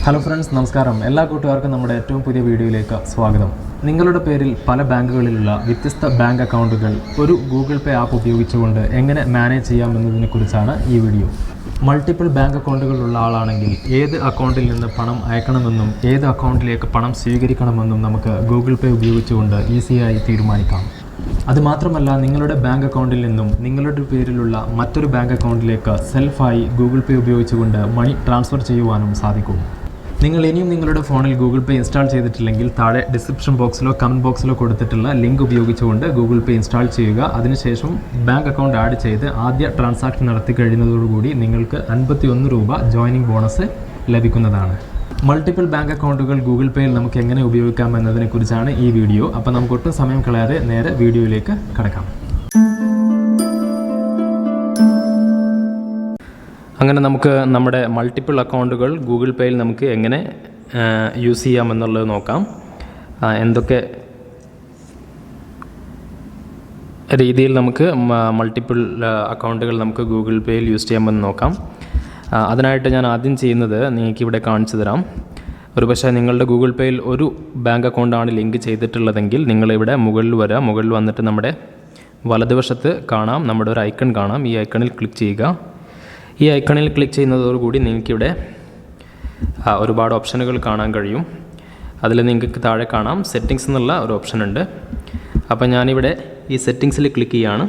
Hello friends, നമസ്കാരം. എല്ലാ കൂട്ടുകാർക്കും നമ്മുടെ ഏറ്റവും പുതിയ വീഡിയോയിലേക്ക് സ്വാഗതം. നിങ്ങളുടെ പേരിൽ പല ബാങ്കുകളിലുള്ള വ്യത്യസ്ത ബാങ്ക് അക്കൗണ്ടുകൾ ഒരു ഗൂഗിൾ പേ ആപ്പ് ഉപയോഗിച്ചുകൊണ്ട് എങ്ങനെ മാനേജ് ചെയ്യാമെന്നതിനെക്കുറിച്ചാണ് ഈ വീഡിയോ. മൾട്ടിപ്പിൾ ബാങ്ക് അക്കൗണ്ടുകളുള്ള ആളാണെങ്കിൽ ഏത് അക്കൗണ്ടിൽ നിന്ന് പണം അയക്കണമെന്നും ഏത് അക്കൗണ്ടിലേക്ക് പണം സ്വീകരിക്കണമെന്നും നമുക്ക് ഗൂഗിൾ പേ ഉപയോഗിച്ചുകൊണ്ട് ഈസിയായി തീരുമാനിക്കാം. അതുമാത്രമല്ല, നിങ്ങളുടെ ബാങ്ക് അക്കൗണ്ടിൽ നിന്നും നിങ്ങളുടെ പേരിലുള്ള മറ്റൊരു ബാങ്ക് അക്കൗണ്ടിലേക്ക് സെൽഫായി ഗൂഗിൾ പേ ഉപയോഗിച്ചുകൊണ്ട് മണി ട്രാൻസ്ഫർ ചെയ്യുവാനും സാധിക്കും. നിങ്ങൾ ഇനിയും നിങ്ങളുടെ ഫോണിൽ ഗൂഗിൾ പേ ഇൻസ്റ്റാൾ ചെയ്തിട്ടില്ലെങ്കിൽ താഴെ ഡിസ്ക്രിപ്ഷൻ ബോക്സിലോ കമൻറ്റ് ബോക്സിലോ കൊടുത്തിട്ടുള്ള ലിങ്ക് ഉപയോഗിച്ചുകൊണ്ട് ഗൂഗിൾ പേ ഇൻസ്റ്റാൾ ചെയ്യുക. അതിനുശേഷം ബാങ്ക് അക്കൗണ്ട് ആഡ് ചെയ്ത് ആദ്യ ട്രാൻസാക്ഷൻ നടത്തി കഴിയുന്നതോടുകൂടി നിങ്ങൾക്ക് 51 രൂപ ജോയിനിങ് ബോണസ് ലഭിക്കുന്നതാണ്. മൾട്ടിപ്പിൾ ബാങ്ക് അക്കൗണ്ടുകൾ ഗൂഗിൾ പേയിൽ നമുക്ക് എങ്ങനെ ഉപയോഗിക്കാം എന്നതിനെക്കുറിച്ചാണ് ഈ വീഡിയോ. അപ്പോൾ നമുക്ക് ഒട്ടും സമയം കളയാതെ നേരെ വീഡിയോയിലേക്ക് കടക്കാം. അങ്ങനെ നമുക്ക് നമ്മുടെ മൾട്ടിപ്പിൾ അക്കൗണ്ടുകൾ ഗൂഗിൾ പേയിൽ നമുക്ക് എങ്ങനെ യൂസ് ചെയ്യാമെന്നുള്ളത് നോക്കാം. എന്തൊക്കെ രീതിയിൽ നമുക്ക് മൾട്ടിപ്പിൾ അക്കൗണ്ടുകൾ നമുക്ക് ഗൂഗിൾ പേയിൽ യൂസ് ചെയ്യാമെന്ന് നോക്കാം. അതിനായിട്ട് ഞാൻ ആദ്യം ചെയ്യുന്നത് നിങ്ങൾക്കിവിടെ കാണിച്ചു തരാം. ഒരുപക്ഷെ നിങ്ങളുടെ ഗൂഗിൾ പേയിൽ ഒരു ബാങ്ക് അക്കൗണ്ടാണ് ലിങ്ക് ചെയ്തിട്ടുള്ളതെങ്കിൽ നിങ്ങളിവിടെ മുകളിൽ വരിക. മുകളിൽ വന്നിട്ട് നമ്മുടെ വലതുവശത്ത് കാണാം, നമ്മുടെ ഒരു ഐക്കൺ കാണാം. ഈ ഐക്കണിൽ ക്ലിക്ക് ചെയ്യുക. ഈ ഐക്കണിൽ ക്ലിക്ക് ചെയ്യുന്നതോടുകൂടി നിങ്ങൾക്കിവിടെ ഒരുപാട് ഓപ്ഷനുകൾ കാണാൻ കഴിയും. അതിൽ നിങ്ങൾക്ക് താഴെ കാണാം സെറ്റിങ്സ് എന്നുള്ള ഒരു ഓപ്ഷൻ ഉണ്ട്. അപ്പോൾ ഞാനിവിടെ ഈ സെറ്റിങ്സിൽ ക്ലിക്ക് ചെയ്യുകയാണ്.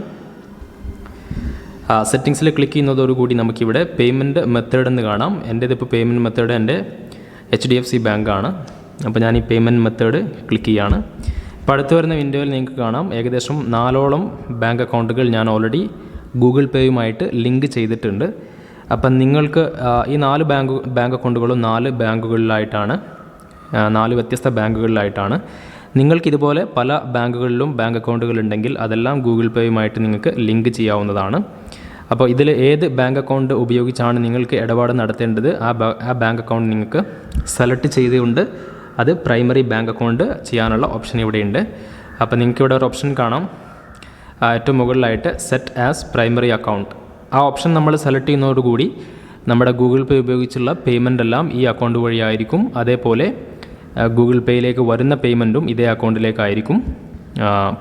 സെറ്റിങ്സിൽ ക്ലിക്ക് ചെയ്യുന്നതോടുകൂടി നമുക്കിവിടെ പേയ്മെൻറ്റ് മെത്തേഡ് എന്ന് കാണാം. എൻ്റേതിപ്പോൾ പേയ്മെൻറ്റ് മെത്തേഡ് എൻ്റെ HDFC ബാങ്കാണ്. അപ്പോൾ ഞാൻ ഈ പേയ്മെൻറ്റ് മെത്തേഡ് ക്ലിക്ക് ചെയ്യുകയാണ്. ഇപ്പോൾ അടുത്ത് വരുന്ന വിൻഡോയിൽ നിങ്ങൾക്ക് കാണാം ഏകദേശം 4ഓളം ബാങ്ക് അക്കൗണ്ടുകൾ ഞാൻ ഓൾറെഡി ഗൂഗിൾ പേയുമായിട്ട് ലിങ്ക് ചെയ്തിട്ടുണ്ട്. അപ്പം നിങ്ങൾക്ക് ഈ 4 ബാങ്ക് അക്കൗണ്ടുകളും 4 ബാങ്കുകളിലായിട്ടാണ്, 4 വ്യത്യസ്ത ബാങ്കുകളിലായിട്ടാണ്. നിങ്ങൾക്കിതുപോലെ പല ബാങ്കുകളിലും ബാങ്ക് അക്കൗണ്ടുകൾ ഉണ്ടെങ്കിൽ അതെല്ലാം ഗൂഗിൾ പേയുമായിട്ട് നിങ്ങൾക്ക് ലിങ്ക് ചെയ്യാവുന്നതാണ്. അപ്പോൾ ഇതിൽ ഏത് ബാങ്ക് അക്കൗണ്ട് ഉപയോഗിച്ചാണ് നിങ്ങൾക്ക് ഇടപാട് നടത്തേണ്ടത് ആ ബാങ്ക് അക്കൗണ്ട് നിങ്ങൾക്ക് സെലക്ട് ചെയ്തുകൊണ്ട് അത് പ്രൈമറി ബാങ്ക് അക്കൗണ്ട് ചെയ്യാനുള്ള ഓപ്ഷൻ ഇവിടെയുണ്ട്. അപ്പോൾ നിങ്ങൾക്ക് ഇവിടെ ഒരു ഓപ്ഷൻ കാണാം ഏറ്റവും മുകളിലായിട്ട് സെറ്റ് ആസ് പ്രൈമറി അക്കൗണ്ട്. ആ ഓപ്ഷൻ നമ്മൾ സെലക്ട് ചെയ്യുന്നതോടുകൂടി നമ്മുടെ ഗൂഗിൾ പേ ഉപയോഗിച്ചുള്ള പേയ്മെൻ്റ് എല്ലാം ഈ അക്കൗണ്ട് വഴിയായിരിക്കും. അതേപോലെ ഗൂഗിൾ പേയിലേക്ക് വരുന്ന പേയ്മെൻറ്റും ഇതേ അക്കൗണ്ടിലേക്കായിരിക്കും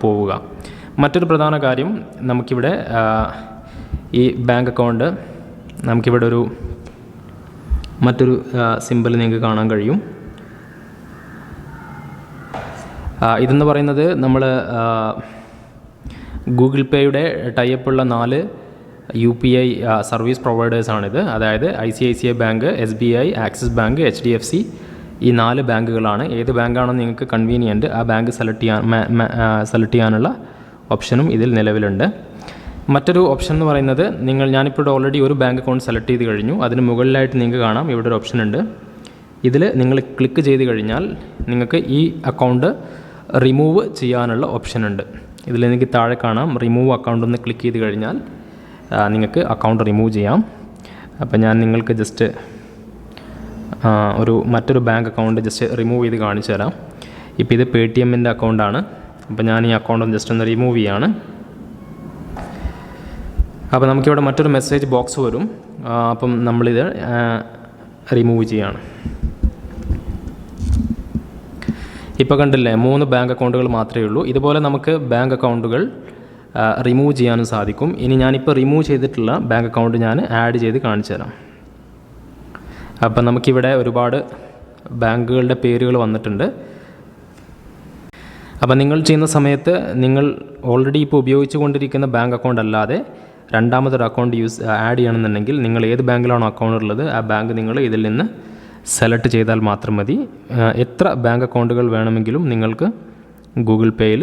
പോവുക. മറ്റൊരു പ്രധാന കാര്യം, നമുക്കിവിടെ ഈ ബാങ്ക് അക്കൗണ്ട് നമുക്കിവിടെ മറ്റൊരു സിമ്പിൾ നിങ്ങൾക്ക് കാണാൻ കഴിയും. ഇതെന്ന് പറയുന്നത് നമ്മൾ ഗൂഗിൾ പേയുടെ ടൈപ്പുള്ള 4 UPI സർവീസ് പ്രൊവൈഡേഴ്സാണിത്. അതായത് ICICI bank, SBI, axis bank, HDFC, ഈ 4 ബാങ്കുകളാണ്. ഏത് ബാങ്കാണോ നിങ്ങൾക്ക് കൺവീനിയൻറ്റ് ആ ബാങ്ക് സെലക്ട് ചെയ്യാനുള്ള ഓപ്ഷനും ഇതിൽ നിലവിലുണ്ട്. മറ്റൊരു ഓപ്ഷൻ എന്ന് പറയുന്നത് ഞാനിപ്പോൾ ഓൾറെഡി ഒരു ബാങ്ക് അക്കൗണ്ട് സെലക്ട് ചെയ്ത് കഴിഞ്ഞു. അതിന് മുകളിലായിട്ട് നിങ്ങൾക്ക് കാണാം ഇവിടെ ഒരു ഓപ്ഷൻ ഉണ്ട്. ഇതിൽ നിങ്ങൾ ക്ലിക്ക് ചെയ്ത് കഴിഞ്ഞാൽ നിങ്ങൾക്ക് ഈ അക്കൗണ്ട് റിമൂവ് ചെയ്യാനുള്ള ഓപ്ഷൻ ഉണ്ട്. ഇതിൽ എനിക്ക് താഴെ കാണാം റിമൂവ് അക്കൗണ്ട് ഒന്ന് ക്ലിക്ക് ചെയ്ത് കഴിഞ്ഞാൽ നിങ്ങൾക്ക് അക്കൗണ്ട് റിമൂവ് ചെയ്യാം. അപ്പോൾ ഞാൻ നിങ്ങൾക്ക് ജസ്റ്റ് മറ്റൊരു ബാങ്ക് അക്കൗണ്ട് ജസ്റ്റ് റിമൂവ് ചെയ്ത് കാണിച്ചു തരാം. ഇപ്പോൾ ഇത് പേടിഎമ്മിൻ്റെ അക്കൗണ്ടാണ്. അപ്പോൾ ഞാൻ ഈ അക്കൗണ്ട് ജസ്റ്റ് ഒന്ന് റിമൂവ് ചെയ്യാണ്. അപ്പോൾ നമുക്കിവിടെ മറ്റൊരു മെസ്സേജ് ബോക്സ് വരും. അപ്പം നമ്മളിത് റിമൂവ് ചെയ്യാണ്. ഇപ്പോൾ കണ്ടില്ലേ 3 ബാങ്ക് അക്കൗണ്ടുകൾ മാത്രമേ ഉള്ളൂ. ഇതുപോലെ നമുക്ക് ബാങ്ക് അക്കൗണ്ടുകൾ റിമൂവ് ചെയ്യാനും സാധിക്കും. ഇനി ഞാനിപ്പോൾ റിമൂവ് ചെയ്തിട്ടുള്ള ബാങ്ക് അക്കൗണ്ട് ഞാൻ ആഡ് ചെയ്ത് കാണിച്ചു തരാം. അപ്പം നമുക്കിവിടെ ഒരുപാട് ബാങ്കുകളുടെ പേരുകൾ വന്നിട്ടുണ്ട്. അപ്പം നിങ്ങൾ ചെയ്യുന്ന സമയത്ത് നിങ്ങൾ ഓൾറെഡി ഇപ്പോൾ ഉപയോഗിച്ചു കൊണ്ടിരിക്കുന്ന ബാങ്ക് അക്കൗണ്ട് അല്ലാതെ രണ്ടാമതൊരു അക്കൗണ്ട് ആഡ് ചെയ്യണമെന്നുണ്ടെങ്കിൽ നിങ്ങൾ ഏത് ബാങ്കിലാണോ അക്കൗണ്ട് ഉള്ളത് ആ ബാങ്ക് നിങ്ങൾ ഇതിൽ നിന്ന് സെലക്ട് ചെയ്താൽ മാത്രം മതി. എത്ര ബാങ്ക് അക്കൗണ്ടുകൾ വേണമെങ്കിലും നിങ്ങൾക്ക് ഗൂഗിൾ പേയിൽ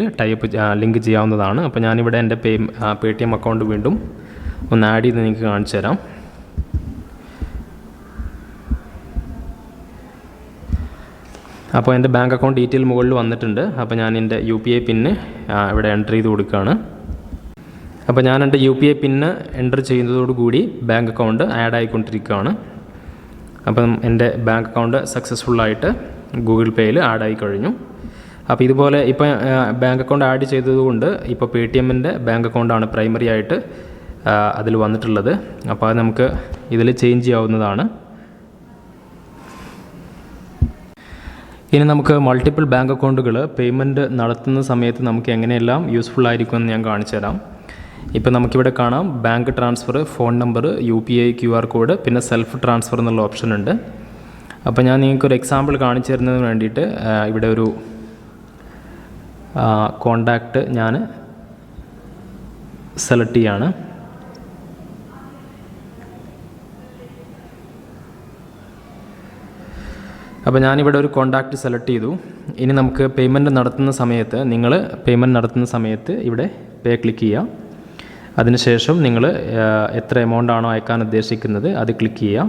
ലിങ്ക് ചെയ്യാവുന്നതാണ്. അപ്പോൾ ഞാനിവിടെ എൻ്റെ പേടിഎം അക്കൗണ്ട് വീണ്ടും ഒന്ന് ആഡ് ചെയ്ത് നിങ്ങൾക്ക് കാണിച്ചു തരാം. അപ്പോൾ എൻ്റെ ബാങ്ക് അക്കൗണ്ട് ഡീറ്റെയിൽ മുകളിൽ വന്നിട്ടുണ്ട്. അപ്പോൾ ഞാൻ എൻ്റെ UPI പിന്ന് ഇവിടെ എൻ്റർ ചെയ്ത് കൊടുക്കുകയാണ്. അപ്പോൾ ഞാൻ എൻ്റെ UPI പിന്ന് എൻ്റർ ചെയ്യുന്നതോടുകൂടി ബാങ്ക് അക്കൗണ്ട് ആഡ് ആയിക്കൊണ്ടിരിക്കുകയാണ്. അപ്പം എൻ്റെ ബാങ്ക് അക്കൗണ്ട് സക്സസ്ഫുള്ളായിട്ട് ഗൂഗിൾ പേയിൽ ആഡായി കഴിഞ്ഞു. അപ്പോൾ ഇതുപോലെ ഇപ്പോൾ ബാങ്ക് അക്കൗണ്ട് ആഡ് ചെയ്തതുകൊണ്ട് ഇപ്പോൾ പേടിഎമ്മിൻ്റെ ബാങ്ക് അക്കൗണ്ടാണ് പ്രൈമറി ആയിട്ട് അതിൽ വന്നിട്ടുള്ളത്. അപ്പോൾ അത് നമുക്ക് ഇതിൽ ചേഞ്ച് ചെയ്യാവുന്നതാണ്. ഇനി നമുക്ക് മൾട്ടിപ്പിൾ ബാങ്ക് അക്കൗണ്ടുകൾ പേയ്മെൻറ്റ് നടത്തുന്ന സമയത്ത് നമുക്ക് എങ്ങനെയെല്ലാം യൂസ്ഫുൾ ആയിരിക്കുമെന്ന് ഞാൻ കാണിച്ചു തരാം. ഇപ്പോൾ നമുക്കിവിടെ കാണാം bank transfer, phone number, UPI QR code, പിന്നെ സെൽഫ് ട്രാൻസ്ഫർ എന്നുള്ള ഓപ്ഷൻ ഉണ്ട്. അപ്പോൾ ഞാൻ നിങ്ങൾക്കൊരു എക്സാമ്പിൾ കാണിച്ചു തരുന്നതിന് വേണ്ടിയിട്ട് ഇവിടെ ഒരു കോണ്ടാക്റ്റ് ഞാൻ സെലക്ട് ചെയ്യാണ്. അപ്പോൾ ഞാനിവിടെ ഒരു കോണ്ടാക്റ്റ് സെലക്ട് ചെയ്തു. ഇനി നമുക്ക് പേയ്മെൻറ്റ് നടത്തുന്ന സമയത്ത് ഇവിടെ പേ ക്ലിക്ക് ചെയ്യുക. അതിനുശേഷം നിങ്ങൾ എത്ര എമൗണ്ട് ആണോ അയക്കാൻ ഉദ്ദേശിക്കുന്നത് അത് ക്ലിക്ക് ചെയ്യുക.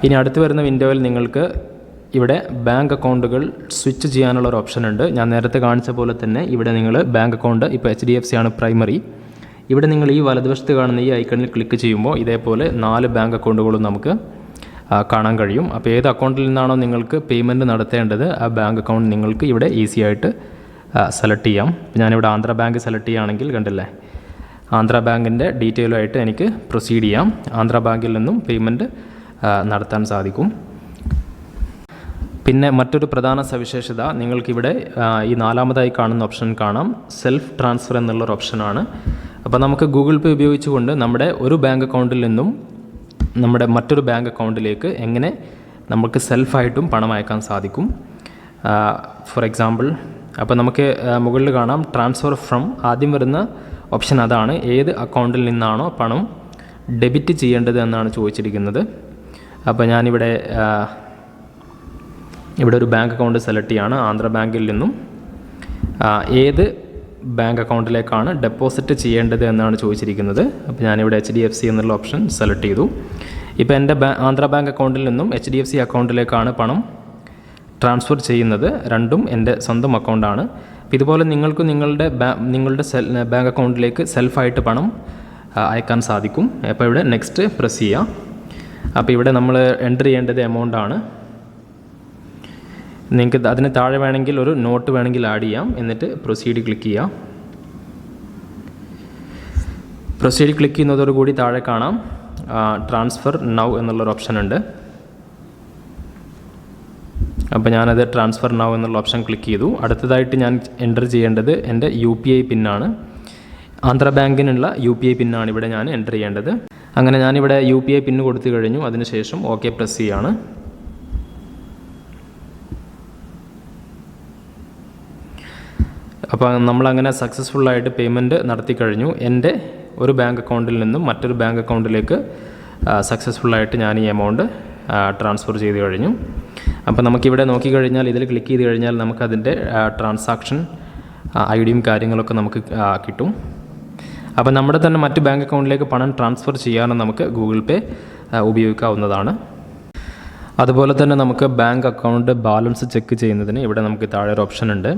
ഇനി അടുത്ത് വരുന്ന വിൻഡോയിൽ നിങ്ങൾക്ക് ഇവിടെ ബാങ്ക് അക്കൗണ്ടുകൾ സ്വിച്ച് ചെയ്യാനുള്ള ഒരു ഓപ്ഷൻ ഉണ്ട്. ഞാൻ നേരത്തെ കാണിച്ച പോലെ തന്നെ ഇവിടെ നിങ്ങൾ ബാങ്ക് അക്കൗണ്ട്, ഇപ്പോൾ HDFC ആണ് പ്രൈമറി. ഇവിടെ നിങ്ങൾ ഈ വലതുവശത്ത് കാണുന്ന ഈ ഐക്കണിൽ ക്ലിക്ക് ചെയ്യുമ്പോൾ ഇതേപോലെ 4 ബാങ്ക് അക്കൗണ്ടുകളും നമുക്ക് കാണാൻ കഴിയും. അപ്പോൾ ഏത് അക്കൗണ്ടിൽ നിന്നാണോ നിങ്ങൾക്ക് പേയ്മെൻറ്റ് നടത്തേണ്ടത് ആ ബാങ്ക് അക്കൗണ്ട് നിങ്ങൾക്ക് ഇവിടെ ഈസി ആയിട്ട് സെലക്ട് ചെയ്യാം. ഞാനിവിടെ ആന്ധ്ര ബാങ്ക് സെലക്ട് ചെയ്യുകയാണെങ്കിൽ കണ്ടില്ലേ, ആന്ധ്ര ബാങ്കിൻ്റെ ഡീറ്റെയിലുമായിട്ട് എനിക്ക് പ്രൊസീഡ് ചെയ്യാം. ആന്ധ്ര ബാങ്കിൽ നിന്നും പേയ്മെൻറ്റ് നടത്താൻ സാധിക്കും. പിന്നെ മറ്റൊരു പ്രധാന സവിശേഷത നിങ്ങൾക്കിവിടെ ഈ 4-മതായി കാണുന്ന ഓപ്ഷൻ കാണാം, സെൽഫ് ട്രാൻസ്ഫർ എന്നുള്ളൊരു ഓപ്ഷനാണ്. അപ്പോൾ നമുക്ക് ഗൂഗിൾ പേ ഉപയോഗിച്ചുകൊണ്ട് നമ്മുടെ ഒരു ബാങ്ക് അക്കൗണ്ടിൽ നിന്നും നമ്മുടെ മറ്റൊരു ബാങ്ക് അക്കൗണ്ടിലേക്ക് എങ്ങനെ നമുക്ക് സെൽഫായിട്ടും പണം അയക്കാൻ സാധിക്കും. ഫോർ എക്സാമ്പിൾ, അപ്പോൾ നമുക്ക് മുകളിൽ കാണാം ട്രാൻസ്ഫർ ഫ്രം, ആദ്യം വരുന്ന ഓപ്ഷൻ അതാണ്. ഏത് അക്കൗണ്ടിൽ നിന്നാണോ പണം ഡെബിറ്റ് ചെയ്യേണ്ടത് എന്നാണ് ചോദിച്ചിരിക്കുന്നത്. അപ്പോൾ ഞാനിവിടെ ഒരു ബാങ്ക് അക്കൗണ്ട് സെലക്ട് ചെയ്യാണ്. ആന്ധ്ര ബാങ്കിൽ നിന്നും ഏത് ബാങ്ക് അക്കൗണ്ടിലേക്കാണ് ഡെപ്പോസിറ്റ് ചെയ്യേണ്ടത് എന്നാണ് ചോദിച്ചിരിക്കുന്നത്. അപ്പോൾ ഞാനിവിടെ HDFC എന്നുള്ള ഓപ്ഷൻ സെലക്ട് ചെയ്തു. ഇപ്പോൾ എൻ്റെ ആന്ധ്ര ബാങ്ക് അക്കൗണ്ടിൽ നിന്നും HDFC അക്കൗണ്ടിലേക്കാണ് പണം ട്രാൻസ്ഫർ ചെയ്യുന്നത്. രണ്ടും എൻ്റെ സ്വന്തം അക്കൗണ്ടാണ്. അപ്പോൾ ഇതുപോലെ നിങ്ങൾക്കും നിങ്ങളുടെ ബാങ്ക് അക്കൗണ്ടിലേക്ക് സെൽഫായിട്ട് പണം അയക്കാൻ സാധിക്കും. അപ്പോൾ ഇവിടെ നെക്സ്റ്റ് പ്രസ് ചെയ്യാം. അപ്പോൾ ഇവിടെ നമ്മൾ എൻ്റർ ചെയ്യേണ്ടത് എമൗണ്ട് ആണ്. നിങ്ങൾക്ക് അതിന് താഴെ വേണമെങ്കിൽ ഒരു നോട്ട് വേണമെങ്കിൽ ആഡ് ചെയ്യാം. എന്നിട്ട് പ്രൊസീഡ് ക്ലിക്ക് ചെയ്യാം. പ്രൊസീഡ് ക്ലിക്ക് ചെയ്യുന്നതോടുകൂടി താഴെ കാണാം ട്രാൻസ്ഫർ നൗ എന്നുള്ളൊരു ഓപ്ഷൻ ഉണ്ട്. അപ്പോൾ ഞാനത് ട്രാൻസ്ഫർ നൗ എന്നുള്ള ഓപ്ഷൻ ക്ലിക്ക് ചെയ്തു. അടുത്തതായിട്ട് ഞാൻ എൻ്റർ ചെയ്യേണ്ടത് എൻ്റെ UPI പിന്നാണ്. ആന്ധ്ര ബാങ്കിനുള്ള UPI പിന്നാണ് ഇവിടെ ഞാൻ എൻ്റർ ചെയ്യേണ്ടത്. അങ്ങനെ ഞാനിവിടെ UPI പിന്ന് കൊടുത്തു കഴിഞ്ഞു. അതിനുശേഷം ഓക്കെ പ്രസ് ചെയ്യാണ്. അപ്പോൾ നമ്മളങ്ങനെ സക്സസ്ഫുള്ളായിട്ട് പേയ്മെൻറ്റ് നടത്തി കഴിഞ്ഞു. എൻ്റെ ഒരു ബാങ്ക് അക്കൗണ്ടിൽ നിന്നും മറ്റൊരു ബാങ്ക് അക്കൗണ്ടിലേക്ക് സക്സസ്ഫുള്ളായിട്ട് ഞാൻ ഈ എമൗണ്ട് ട്രാൻസ്ഫർ ചെയ്ത് കഴിഞ്ഞു. അപ്പോൾ നമുക്കിവിടെ നോക്കിക്കഴിഞ്ഞാൽ, ഇതിൽ ക്ലിക്ക് ചെയ്ത് കഴിഞ്ഞാൽ നമുക്കതിൻ്റെ ട്രാൻസാക്ഷൻ ID-യും കാര്യങ്ങളൊക്കെ നമുക്ക് കിട്ടും. അപ്പോൾ നമ്മുടെ തന്നെ മറ്റ് ബാങ്ക് അക്കൗണ്ടിലേക്ക് പണം ട്രാൻസ്ഫർ ചെയ്യാനും നമുക്ക് ഗൂഗിൾ പേ ഉപയോഗിക്കാവുന്നതാണ്. അതുപോലെ തന്നെ നമുക്ക് ബാങ്ക് അക്കൗണ്ട് ബാലൻസ് ചെക്ക് ചെയ്യുന്നതിന് ഇവിടെ നമുക്ക് താഴെ ഒരു ഓപ്ഷൻ ഉണ്ട്.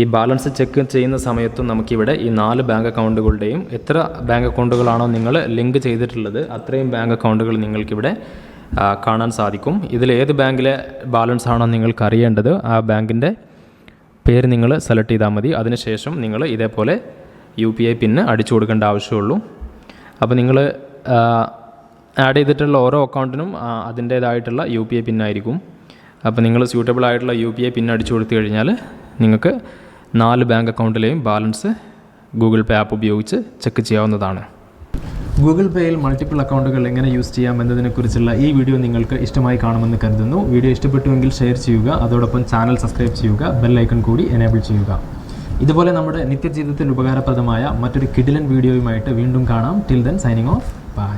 ഈ ബാലൻസ് ചെക്ക് ചെയ്യുന്ന സമയത്തും നമുക്കിവിടെ ഈ 4 ബാങ്ക് അക്കൗണ്ടുകളുടെയും എത്ര ബാങ്ക് അക്കൗണ്ടുകളാണോ നിങ്ങൾ ലിങ്ക് ചെയ്തിട്ടുള്ളത് അത്രയും ബാങ്ക് അക്കൗണ്ടുകൾ നിങ്ങൾക്കിവിടെ കാണാൻ സാധിക്കും. ഇതിലേത് ബാങ്കിലെ ബാലൻസ് ആണോ നിങ്ങൾക്ക് അറിയേണ്ടത് ആ ബാങ്കിൻ്റെ പേര് നിങ്ങൾ സെലക്ട് ചെയ്താൽ മതി. അതിനുശേഷം നിങ്ങൾ ഇതേപോലെ UPI പിന്ന് അടിച്ചു കൊടുക്കേണ്ട ആവശ്യമുള്ളൂ. അപ്പോൾ നിങ്ങൾ ആഡ് ചെയ്തിട്ടുള്ള ഓരോ അക്കൗണ്ടിനും അതിൻ്റേതായിട്ടുള്ള UPI പിന്നായിരിക്കും. അപ്പോൾ നിങ്ങൾ സ്യൂട്ടബിൾ ആയിട്ടുള്ള UPI പിന്ന് അടിച്ചു കൊടുത്തു കഴിഞ്ഞാൽ നിങ്ങൾക്ക് 4 ബാങ്ക് അക്കൗണ്ടിലെയും ബാലൻസ് ഗൂഗിൾ പേ ആപ്പ് ഉപയോഗിച്ച് ചെക്ക് ചെയ്യാവുന്നതാണ്. ഗൂഗിൾ പേയിൽ മൾട്ടിപ്പിൾ അക്കൗണ്ടുകൾ എങ്ങനെ യൂസ് ചെയ്യാം എന്നതിനെക്കുറിച്ചുള്ള ഈ വീഡിയോ നിങ്ങൾക്ക് ഇഷ്ടമായി കാണുമെന്ന് കരുതുന്നു. വീഡിയോ ഇഷ്ടപ്പെട്ടുവെങ്കിൽ ഷെയർ ചെയ്യുക. അതോടൊപ്പം ചാനൽ സബ്സ്ക്രൈബ് ചെയ്യുക. ബെൽ ഐക്കൺ കൂടി എനേബിൾ ചെയ്യുക. ഇതുപോലെ നമ്മുടെ നിത്യജീവിതത്തിൽ ഉപകാരപ്രദമായ മറ്റൊരു കിടിലൻ വീഡിയോയുമായിട്ട് വീണ്ടും കാണാം. Till then signing off. By.